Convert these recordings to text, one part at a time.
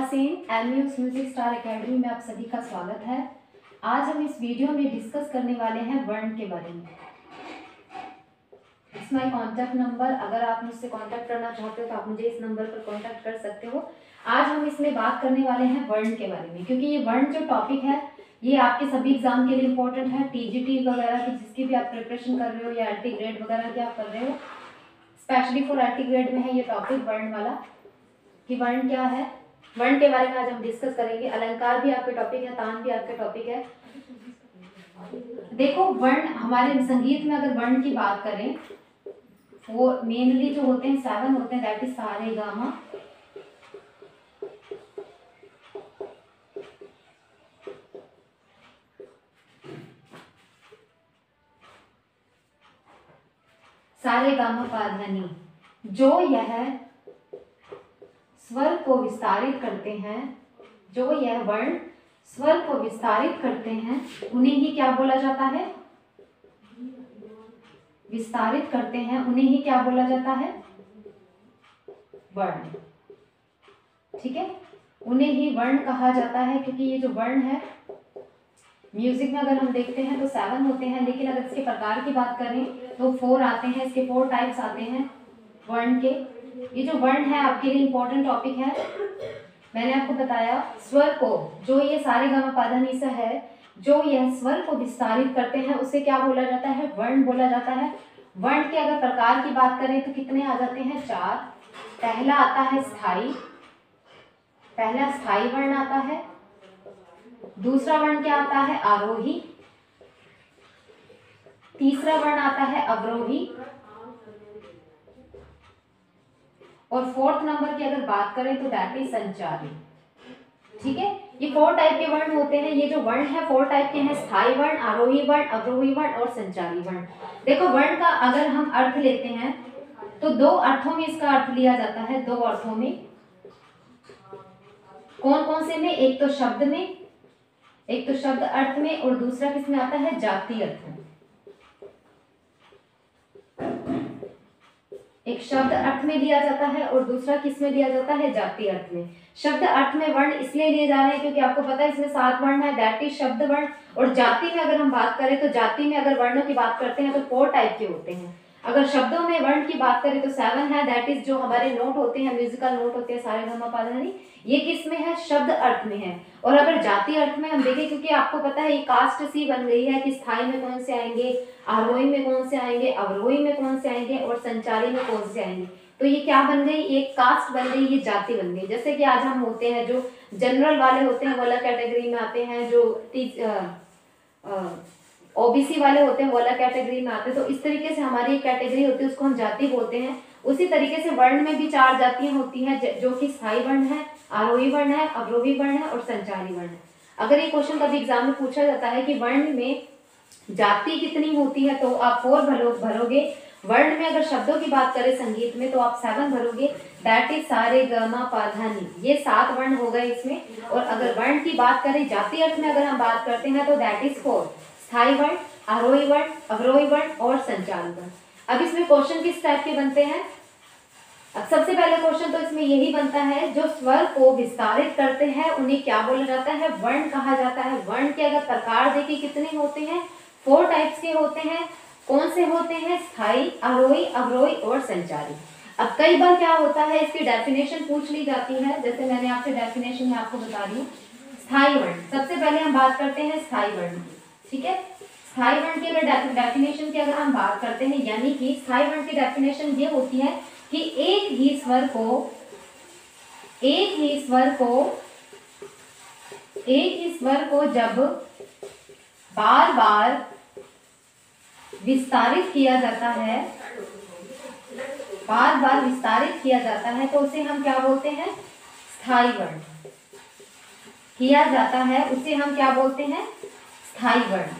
नेहा सेन एमयूज music star academy में आप सभी का स्वागत है। आज हम इस वीडियो में डिस्कस करने वाले हैं वर्ण के बारे में। इट्स माय कॉन्टैक्ट नंबर, अगर आप मुझसे कॉन्टैक्ट करना चाहते हो तो आप मुझे इस नंबर पर कॉन्टैक्ट कर सकते हो। आज हम इसमें बात करने वाले हैं वर्ण के बारे में, क्योंकि ये वर्ण जो टॉपिक है ये आपके सभी एग्जाम के लिए इंपॉर्टेंट है। टीजीटी वगैरह की जिसकी भी आप प्रिपरेशन कर रहे हो या एलटी ग्रेड वगैरह की आप कर रहे हो, स्पेशली फॉर एलटी ग्रेड में है ये टॉपिक वर्ण वाला, कि वर्ण क्या है। वर्ण के बारे में आज हम डिस्कस करेंगे। अलंकार भी आपके टॉपिक है, तान भी आपके टॉपिक है। देखो, वर्ण हमारे संगीत में अगर वर्ण की बात करें, वो मेनली जो होते हैं 7 होते हैं, दैट इज सा रे गा मा। सा रे गा मा पा धा नी। जो यह स्वर को विस्तारित करते हैं, जो यह वर्ण स्वर को विस्तारित करते हैं, उन्हें ही क्या बोला जाता है? विस्तारित करते हैं, उन्हें ही क्या बोला जाता है? वर्ण। ठीक है, उन्हें ही वर्ण कहा जाता है, क्योंकि ये जो वर्ण है म्यूजिक में अगर हम देखते हैं तो 7 होते हैं, लेकिन अगर इसके प्रकार की बात करें तो 4 आते हैं। इसके 4 टाइप्स आते हैं वर्ण के। ये जो वर्ण है आपके लिए इंपॉर्टेंट टॉपिक है। मैंने आपको बताया स्वर को, जो ये सा रे गा मा पा धा नी सा है, जो यह स्वर को विस्तारित करते हैं उसे क्या बोला जाता है? वर्ण बोला जाता है। वर्ण के अगर प्रकार की बात करें तो कितने आ जाते हैं? 4। पहला आता है स्थाई, पहला स्थाई वर्ण आता है। दूसरा वर्ण क्या आता है? आरोही। तीसरा वर्ण आता है अवरोही। और 4th नंबर की अगर बात करें तो दैट इज संचारी। ठीक है, ये 4 टाइप के वर्ण होते हैं। ये जो वर्ण है 4 टाइप के हैं: स्थायी वर्ण, आरोही वर्ण, अवरोही वर्ण और संचारी वर्ण। देखो, वर्ण का अगर हम अर्थ लेते हैं तो 2 अर्थों में इसका अर्थ लिया जाता है। 2 अर्थों में। कौन कौन से में? एक तो शब्द में, एक तो शब्द अर्थ में, और दूसरा किस में आता है? जाति अर्थ में। एक शब्द अर्थ में लिया जाता है और दूसरा किस में लिया जाता है? जाति अर्थ में। शब्द अर्थ में वर्ण इसलिए लिए जा रहे हैं क्योंकि आपको पता है इसमें 7 वर्ण है, दैट इज शब्द वर्ण। और जाति में अगर हम बात करें तो जाति में अगर वर्णों की बात करते हैं तो 4 टाइप के होते हैं। अगर शब्दों में वर्ण की बात करें तो 7 है, दैट इज जो हमारे नोट होते हैं, म्यूजिकल नोट होते हैं, सा रे गा मा पा धा नी, ये किस में है? शब्द अर्थ में है। और अगर जाति अर्थ में हम देखें, क्योंकि आपको पता है ये कास्ट सी बन गई है कि स्थाई में कौन से आएंगे, आरोही में कौन से आएंगे, अवरोही में कौन से आएंगे और संचारी में कौन से आएंगे, तो ये क्या बन गई? एक कास्ट बन गई, ये जाति बन गई। जैसे कि आज हम होते हैं जो जनरल वाले होते हैं वो अलग कैटेगरी में आते हैं, जो ओबीसी वाले होते हैं वो अलग कैटेगरी में आते हैं। तो इस तरीके से हमारी एक कैटेगरी होती है, उसको हम जाति बोलते हैं। उसी तरीके से वर्ण में भी 4 जातियां होती हैं, जो कि स्थायी वर्ण है, आरोही वर्ण है, अवरोही वर्ण है और संचारी वर्ण है। अगर ये क्वेश्चन कभी एग्जाम में पूछा जाता है कि वर्ण में जाति कितनी होती है, तो आप 4 भरोगे। वर्ण में अगर शब्दों की बात करें संगीत में तो आप 7 भरोगे, दैट इज सा रे गा मा पा धा नी। ये 7 वर्ण हो गए इसमें। और अगर वर्ण की बात करें जाति अर्थ में अगर हम बात करते हैं तो दैट इज 4: स्थायी वर्ण, आरोही वर्ण, अवरोही वर्ण और संचारी वर्ण। अब इसमें क्वेश्चन किस टाइप के बनते हैं? अब सबसे पहले क्वेश्चन तो इसमें यही बनता है, जो स्वर को विस्तारित करते हैं उन्हें क्या बोला जाता है? वर्ण कहा जाता है। वर्ण के अगर प्रकार देखिए कितने होते हैं? 4 टाइप्स के होते हैं। कौन से होते हैं? स्थायी, आरोही, अवरोही और संचारी। अब कई बार क्या होता है, इसकी डेफिनेशन पूछ ली जाती है। जैसे मैंने आपसे डेफिनेशन में आपको बता रही हूँ। स्थायी वर्ण, सबसे पहले हम बात करते हैं स्थायी वर्ण की। ठीक है, स्थायी वर्ण की अगर डेफिनेशन की अगर हम बात करते हैं, यानी कि स्थायी वर्ण की डेफिनेशन ये होती है कि एक ही स्वर को जब बार बार विस्तारित किया जाता है, बार बार विस्तारित किया जाता है, तो उसे हम क्या बोलते हैं? स्थायी वर्ण। किया जाता है उसे हम क्या बोलते हैं? स्थायी वर्ण।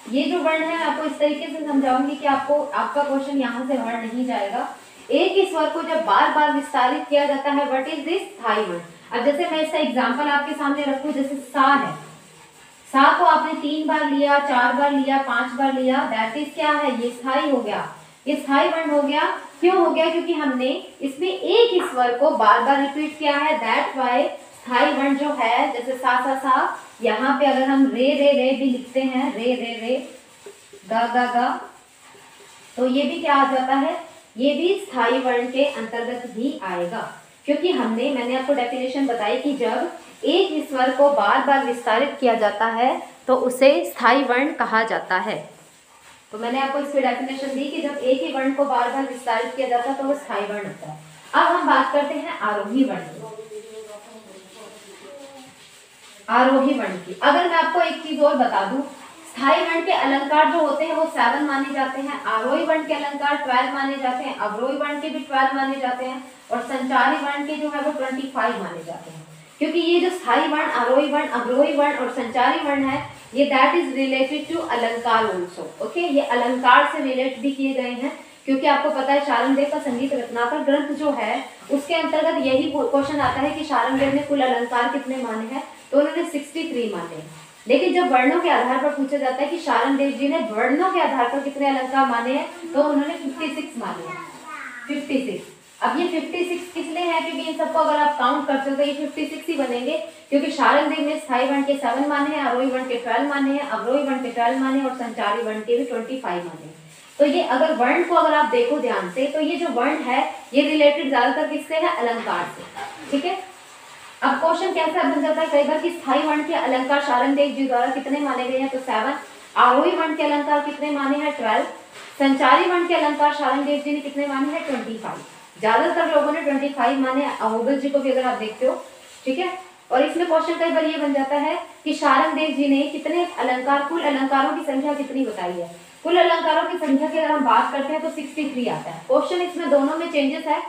ये जो वर्ण है आपको इस तरीके से समझाऊंगी कि आपका क्वेश्चन यहाँ से वर्ण नहीं जाएगा। एक ही स्वर को जब बार बार विस्तारित किया जाता है, व्हाट इज दिस? स्थायी वर्ण। अब जैसे मैं इसका एग्जांपल आपके सामने रखूं, जैसे सा है, सा को आपने 3 बार लिया, 4 बार लिया, 5 बार लिया, दैट इज क्या है? ये स्थायी हो गया, ये स्थायी वर्ण हो गया। क्यों हो गया? क्योंकि हमने इसमें एक ही स्वर को बार बार रिपीट किया है, दैट वाई स्थाई वर्ण जो है, जैसे सा सा सा, यहाँ पे अगर हम रे रे रे भी लिखते हैं, रे रे रे, गा गा गा, तो ये भी क्या आ जाता है? ये भी स्थाई वर्ण के अंतर्गत ही आएगा, क्योंकि मैंने आपको डेफिनेशन बताई कि जब एक ही स्वर को बार बार विस्तारित किया जाता है तो उसे स्थाई वर्ण कहा जाता है। तो मैंने आपको इसकी डेफिनेशन दी कि जब एक ही वर्ण को बार बार विस्तारित किया जाता है तो वो स्थाई वर्ण होता है। अब हम बात करते हैं आरोही वर्ण की। आरोही वर्ण की अगर मैं आपको एक चीज और बता दूं, स्थाई वर्ण के अलंकार जो होते हैं वो 7 माने जाते हैं, आरोही वर्ण के अलंकार 12 माने जाते हैं, अवरोही वर्ण के भी 12 माने जाते हैं, और संचारी वर्ण के जो है वो 25 माने जाते हैं। क्योंकि ये जो स्थाई वर्ण, आरोही वर्ण, अवरोही वर्ण और संचारी वर्ण है, ये दैट इज रिलेटेड टू अलंकार ऑल्सो। ओके, ये अलंकार से रिलेट भी किए गए हैं, क्योंकि आपको पता है शारंगदेव का संगीत रत्नाकर ग्रंथ जो है उसके अंतर्गत यही क्वेश्चन आता है कि शारंगदेव ने कुल अलंकार कितने माने हैं, तो उन्होंने 63 माने हैं। लेकिन जब वर्णों के आधार पर पूछा जाता है कि शारंगदेव जी ने वर्णों के आधार पर कितने अलंकार माने हैं, तो उन्होंने 56 माने हैं, 56। अब ये 56 किस लिए है? क्योंकि इन सबको अगर आप काउंट करते हो तो ये 56 ही बनेंगे, क्योंकि शारंगदेव ने स्थाई वर्ण के 7 माने हैं, आरोही वर्ण के 12 माने हैं, अवरोही वर्ण के 12 माने हैं और संचारी वर्ण के भी 25 माने हैं। तो ये अगर वर्ण को अगर आप देखो ध्यान से, तो ये जो वर्ण है ये रिलेटेड ज्यादातर किससे है? अलंकार से। ठीक है, अब क्वेश्चन कैसा बन जाता है कई बार कि स्थाई वर्ण के अलंकार शारंगदेव जी द्वारा कितने माने गए हैं, तो 7, आरोही वर्ण के अलंकार कितने माने हैं? 12, संचारी वर्ण के अलंकार शारंगदेव जी ने कितने माने हैं? 25। ज्यादातर लोगों ने 25 माने, अहोबिल जी को भी अगर आप देखते हो। ठीक है, और इसमें क्वेश्चन कई बार ये बन जाता है कि शारंगदेव जी ने कितने अलंकार, कुल अलंकारों की संख्या कितनी बताई है? कुल अलंकारों की संख्या की अगर हम बात करते हैं तो 63 आता है। क्वेश्चन इसमें दोनों में चेंजेस है।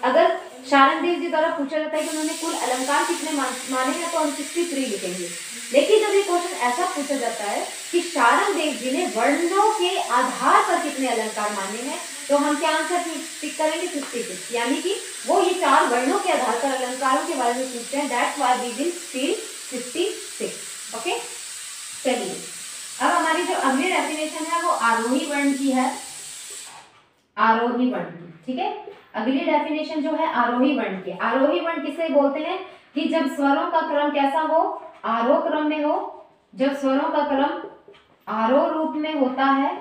अगर शारंगदेव जी द्वारा पूछा जाता है कि उन्होंने कुल अलंकार कितने माने हैं, तो हम 63 लिखेंगे। लेकिन जब ये क्वेश्चन ऐसा पूछा जाता है कि शारंगदेव जी ने वर्णों के आधार पर कितने अलंकार माने हैं, तो हम क्या आंसर टिक करेंगे? 56। यानी कि वो ये 4 वर्णों के आधार पर अलंकारों के बारे में पूछते हैं, that's why we will fill 56। Okay, चलिए अब हमारी जो अगली डेफिनेशन है वो आरोही वर्ण की है, आरोही वर्ण की। ठीक है, अगली डेफिनेशन जो है आरोही वर्ण की। आरोही वर्ण किसे बोलते हैं? कि जब स्वरों का क्रम कैसा हो? आरोह क्रम में हो। जब स्वरों का क्रम आरोह रूप में होता है,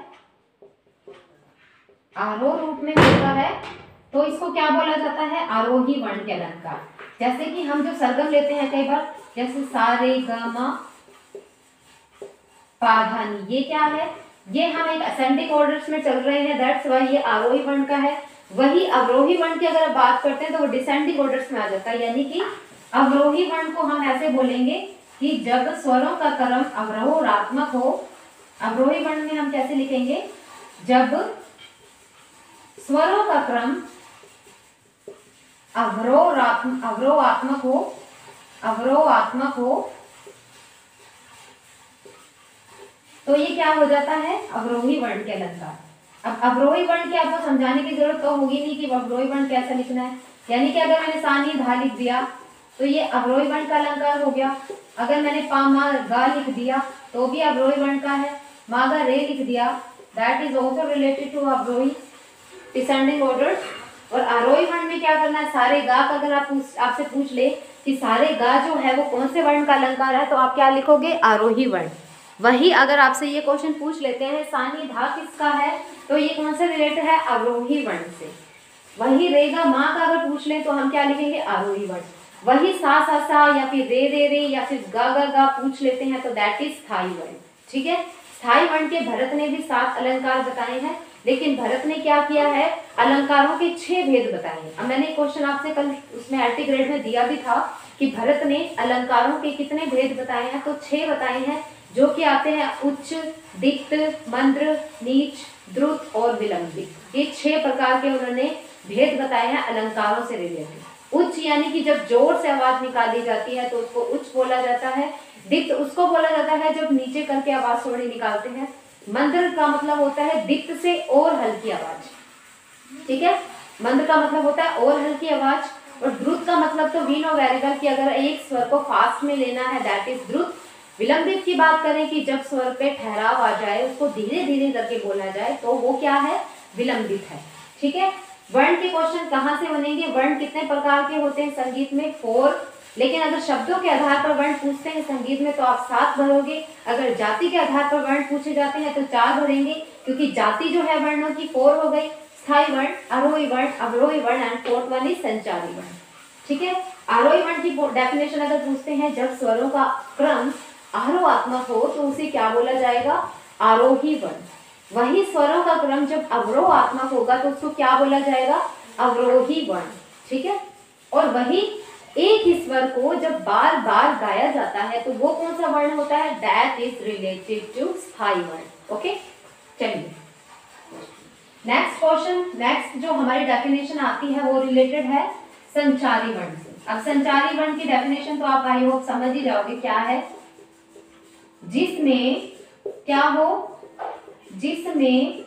आरोह रूप में होता है, तो इसको क्या बोला जाता है? आरोही वर्ण के अलंकार। जैसे कि हम जो सरगम लेते हैं कई बार, जैसे सा रे ग म पा धा नी, ये क्या है? ये हम एक असेंडिंग ऑर्डर्स में चल रहे हैं, दैट्स व्हाई ये आरोही वर्ण का है। वही अवरोही वर्ण की अगर बात करते हैं तो वो डिसेंडिंग ऑर्डर्स में आ जाता है, यानी कि अवरोही वर्ण को हम ऐसे बोलेंगे कि जब स्वरों का क्रम अवरोहात्मक हो। अवरोही वर्ण में हम कैसे लिखेंगे? जब स्वरों का क्रम अवरोहात्मक हो, अवरोहात्मक हो, तो ये क्या हो जाता है? अवरोही वर्ण के अलंकार। अब अवरोही वर्ण की आपको समझाने की जरूरत तो होगी नहीं कि अवरोही वर्ण कैसा लिखना है। यानी कि अगर मैंने सा नी धा लिख दिया तो ये अवरोही वर्ण का अलंकार हो गया। अगर मैंने पा मा गा लिख दिया तो भी अवरोही वर्ण का है। मा गा रे लिख दिया, that is also related to अवरोही डिसेंडिंग ऑर्डर। और आरोही वर्ण में क्या करना है? सारे गा का अगर आपसे पूछ ले कि सारे गा जो है वो कौन से वर्ण का अलंकार है, तो आप क्या लिखोगे? आरोही वर्ण। वही अगर आपसे ये क्वेश्चन पूछ लेते हैं सा नी धा किसका है, तो ये कौन से रिलेटेड है? अवरोही वर्ण से। वही रे गा मा का अगर पूछ ले तो हम क्या लिखेंगे? आरोही वर्ण। वही सा सा सा या फिर रे रे रे या फिर गा गा गा पूछ लेते हैं तो दैट इज स्थाई वर्ण। ठीक है, स्थाई वर्ण के भरत ने भी 7 अलंकार बताए हैं, लेकिन भरत ने क्या किया है? अलंकारों के 6 भेद बताए हैं। अब मैंने क्वेश्चन आपसे कल उसमें एलटी ग्रेड में दिया भी था कि भरत ने अलंकारों के कितने भेद बताए हैं, तो 6 बताए हैं, जो कि आते हैं उच्च, दिक्त, मंद्र, नीच, द्रुत और विलंबित। ये 6 प्रकार के उन्होंने भेद बताए हैं अलंकारों से रिलेटेड। उच्च यानी कि जब जोर से आवाज निकाली जाती है तो उसको उच्च बोला जाता है। दिक्त उसको बोला जाता है जब नीचे करके आवाज थोड़ी निकालते हैं। मंद्र का मतलब होता है दिक्त से और हल्की आवाज। ठीक है, मंद्र का मतलब होता है और हल्की आवाज। और द्रुत का मतलब तो वीन और वेरिगल की अगर एक स्वर को फास्ट में लेना है, दैट इज द्रुत। विलंबित की बात करें कि जब स्वर पे ठहराव आ जाए, उसको धीरे धीरे करके बोला जाए, तो वो क्या है? विलंबित है। ठीक है, वर्ण के क्वेश्चन कहाँ से बनेंगे? वर्ण कितने प्रकार के होते हैं संगीत में? 4। लेकिन अगर शब्दों के आधार पर वर्ण पूछते हैं संगीत में तो आप 7 भरोगे। अगर जाति के आधार पर वर्ण पूछे जाते हैं तो 4 भरेंगे, क्योंकि जाति जो है वर्णों की 4 हो गई। स्थायी वर्ण, आरोही वर्ण, अवरोही वर्ण एंड फोर्थ वन इज संचारी वर्ण। ठीक है, आरोही वर्ण की डेफिनेशन अगर पूछते हैं, जब स्वरों का क्रम आरोहात्मक हो तो उसे क्या बोला जाएगा? आरोही वर्ण। वही स्वरों का क्रम जब अवरोहात्मक होगा तो उसको क्या बोला जाएगा? अवरोही वर्ण। ठीक है, और वही एक ही स्वर को जब बार बार गाया जाता है तो वो कौन सा वर्ण होता है? दैट इज रिलेटेड टू स्थायी वर्ण। ओके, चलिए नेक्स्ट क्वेश्चन। नेक्स्ट जो हमारी डेफिनेशन आती है वो रिलेटेड है संचारी वर्ण से। अब संचारी वर्ण की डेफिनेशन तो आप आई होप समझ ही जाओगे क्या है। जिसमें क्या हो? जिसमें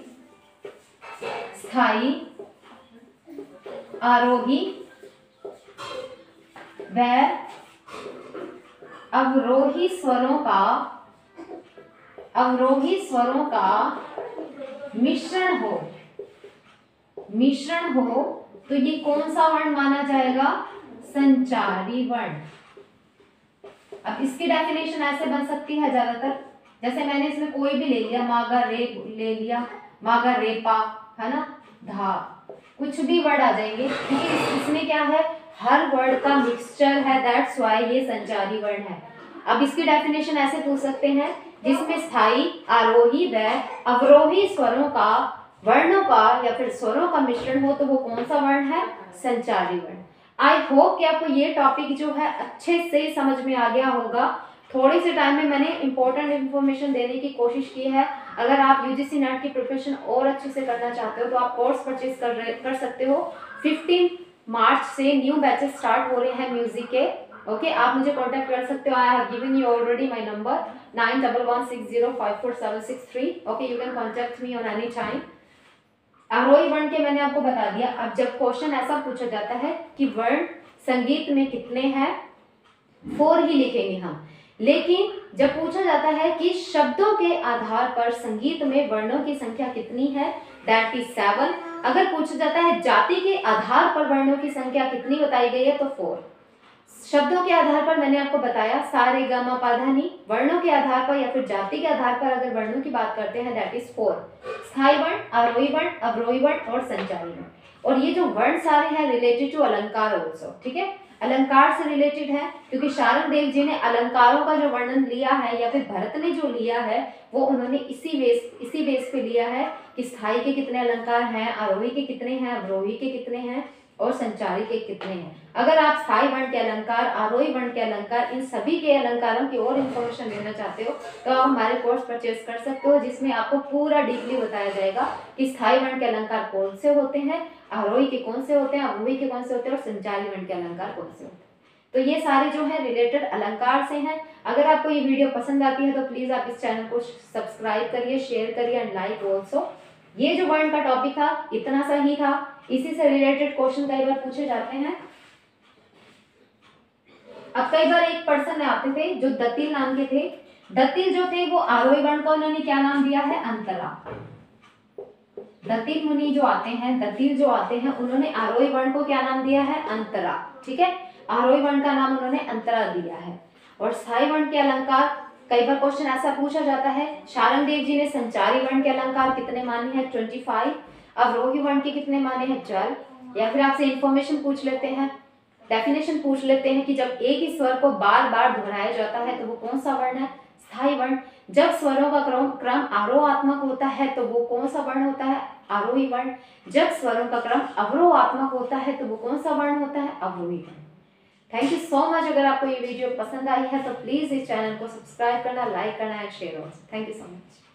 स्थायी, आरोही व अवरोही स्वरों का मिश्रण हो तो ये कौन सा वर्ण माना जाएगा? संचारी वर्ण। अब इसकी डेफिनेशन ऐसे बन सकती है ज्यादातर, जैसे मैंने इसमें कोई भी ले लिया, मागा रे ले लिया, मागा रेपा, है ना, धा, कुछ भी वर्ड आ जाएंगे, क्योंकि इसमें क्या है? हर वर्ड का मिक्सचर है, दैट्स व्हाई ये संचारी वर्ण है। अब इसकी डेफिनेशन ऐसे पूछ सकते हैं, जिसमें स्थायी, आरोही व अवरोही स्वरों का, वर्णों का या फिर स्वरों का मिश्रण हो तो वो कौन सा वर्ण है? संचारी वर्ण। आई होप कि आपको ये टॉपिक जो है अच्छे से समझ में आ गया होगा। थोड़े से टाइम में मैंने इंपॉर्टेंट इन्फॉर्मेशन देने की कोशिश की है। अगर आप यूजीसी नेट की प्रिपरेशन और अच्छे से करना चाहते हो तो आप कोर्स परचेज कर सकते हो। 15 मार्च से न्यू बैचेस स्टार्ट हो रहे हैं म्यूजिक के। ओके, आप मुझे कांटेक्ट कर सकते हो। I have given you already my number 9116054763। Okay, you can contact me on any time. Aarohi Varn के मैंने आपको बता दिया। अब जब क्वेश्चन ऐसा पूछा जाता है कि वर्ण संगीत में कितने हैं, 4 ही लिखेंगे हम। लेकिन जब पूछा जाता है कि शब्दों के आधार पर संगीत में वर्णों की संख्या कितनी है, दैट इज 7। अगर पूछा जाता है जाति के आधार पर वर्णों की संख्या कितनी बताई गई है तो 4। शब्दों के आधार पर मैंने आपको बताया सा रे गा मा पा धा नी। वर्णों के आधार पर या फिर जाति के आधार पर अगर वर्णों की बात करते हैं दैट इज 4। स्थायी वर्ण, आरोही वर्ण, अवरोही वर्ण और संचारी वर्ण। और ये जो वर्ण सारे हैं रिलेटेड टू अलंकार ऑल्सो। ठीक है, अलंकार से रिलेटेड है, क्योंकि शारंग देव जी ने अलंकारों का जो वर्णन लिया है या फिर भरत ने जो लिया है वो उन्होंने इसी बेस पे लिया है कि स्थायी के कितने अलंकार हैं, आरोही के कितने हैं, अवरोही के कितने हैं और संचारी के कितने हैं। अगर आप स्थायी वर्ण के अलंकार, आरोही वर्ण के अलंकार, इन सभी के अलंकारों की और इन्फॉर्मेशन लेना चाहते हो तो आप हमारे कोर्स परचेज कर सकते हो, जिसमें आपको पूरा डीपली बताया जाएगा कि स्थायी वर्ण के अलंकार कौन से होते हैं, आरोही के कौन से होते हैं, अवरोही के कौन से होते हैं और संचारी वर्ण के अलंकार कौन से होते हैं। तो ये सारे जो है रिलेटेड अलंकार से हैं। अगर आपको ये वीडियो पसंद आती है तो प्लीज आप इस चैनल को सब्सक्राइब करिए, शेयर करिए एंड लाइक ऑल्सो। ये जो वर्ण का टॉपिक था इतना सा ही था, इसी से रिलेटेड क्वेश्चन कई बार पूछे जाते हैं। अब कई बार एक पर्सन आते थे जो दत्तिल नाम के थे। दत्तिल जो थे वो आरोही वर्ण को उन्होंने क्या नाम दिया है? अंतरा। दत्तिल मुनि जो आते हैं, दत्तिल जो आते हैं, उन्होंने आरोही वर्ण को क्या नाम दिया है? अंतरा। ठीक है, आरोही वर्ण का नाम उन्होंने अंतरा दिया है। और स्थायी वर्ण के अलंकार, कई बार क्वेश्चन ऐसा पूछा जाता है, शारंग देव जी ने संचारी वर्ण के अलंकार कितने माने हैं? 25। अवरोही वर्ण के कितने माने हैं? 12। या फिर आपसे इंफॉर्मेशन पूछ लेते हैं, डेफिनेशन पूछ लेते हैं कि जब एक ही स्वर को बार बार दोहराया जाता है तो वो कौन सा वर्ण है? स्थायी वर्ण। जब स्वरों का क्रम आरोहात्मक होता है तो वो कौन सा वर्ण होता है? आरोही वर्ण। जब स्वरों का क्रम अवरोहात्मक होता है तो वो कौन सा वर्ण होता है? अवरोही वर्ण। Thank you so much. अगर आपको ये वीडियो पसंद आई है तो प्लीज इस चैनल को सब्सक्राइब करना, लाइक करना and share also. Thank you so much.